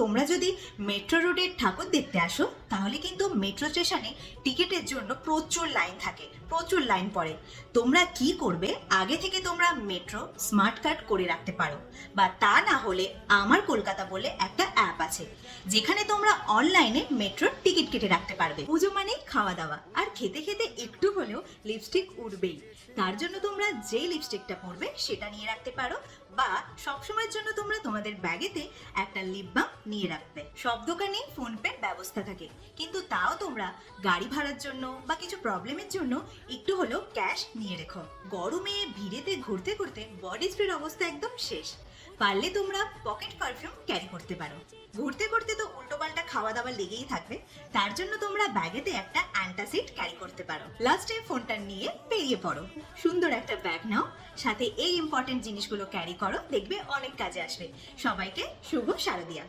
তোমরা যদি মেট্রো রোডের ঠাকুর দেখতে আসো তাহলে কিন্তু মেট্রো স্টেশনে টিকিটের জন্য প্রচুর লাইন থাকে, প্রচুর লাইন পড়ে। তোমরা কি করবে, আগে থেকে তোমরা মেট্রো স্মার্ট কার্ড করে রাখতে পারো, বা তা না হলে আমার কলকাতা বলে একটা অ্যাপ আছে যেখানে তোমরা অনলাইনে মেট্রোর টিকিট কেটে রাখতে পারবে। পুজো মানে খাওয়া দাওয়া, আর খেতে খেতে একটু হলেও লিপস্টিক উঠবেই। তার জন্য তোমরা যে লিপস্টিকটা পরবে সেটা নিয়ে রাখতে পারো, বা সবসময়ের জন্য তোমরা তোমাদের ব্যাগেতে একটা লিপ বাম নিয়ে রাখবে। সব দোকানেই ফোনপে ব্যবস্থা থাকে, কিন্তু তাও তোমরা গাড়ি ভাড়ার জন্য বা কিছু প্রবলেমের জন্য একটু হলেও ক্যাশ নিয়ে রেখো। গরমে ভিড়েতে ঘুরতে ঘুরতে বডি স্প্রের অবস্থা একদম শেষ। পারলে তোমরা পকেট পারফিউম ক্যারি করতে পারো। ঘুরতে ঘুরতে তো উল্টোপাল্টা খাওয়া দাওয়া লেগেই থাকবে, তার জন্য তোমরা ব্যাগেতে একটা অ্যান্টাসিড ক্যারি করতে পারো। লাস্টে ফোনটা নিয়ে বেরিয়ে পড়ো। সুন্দর একটা ব্যাগ নাও, সাথে এই ইম্পর্টেন্ট জিনিসগুলো ক্যারি করো, দেখবে অনেক কাজে আসবে। সবাইকে শুভ শারদিয়া।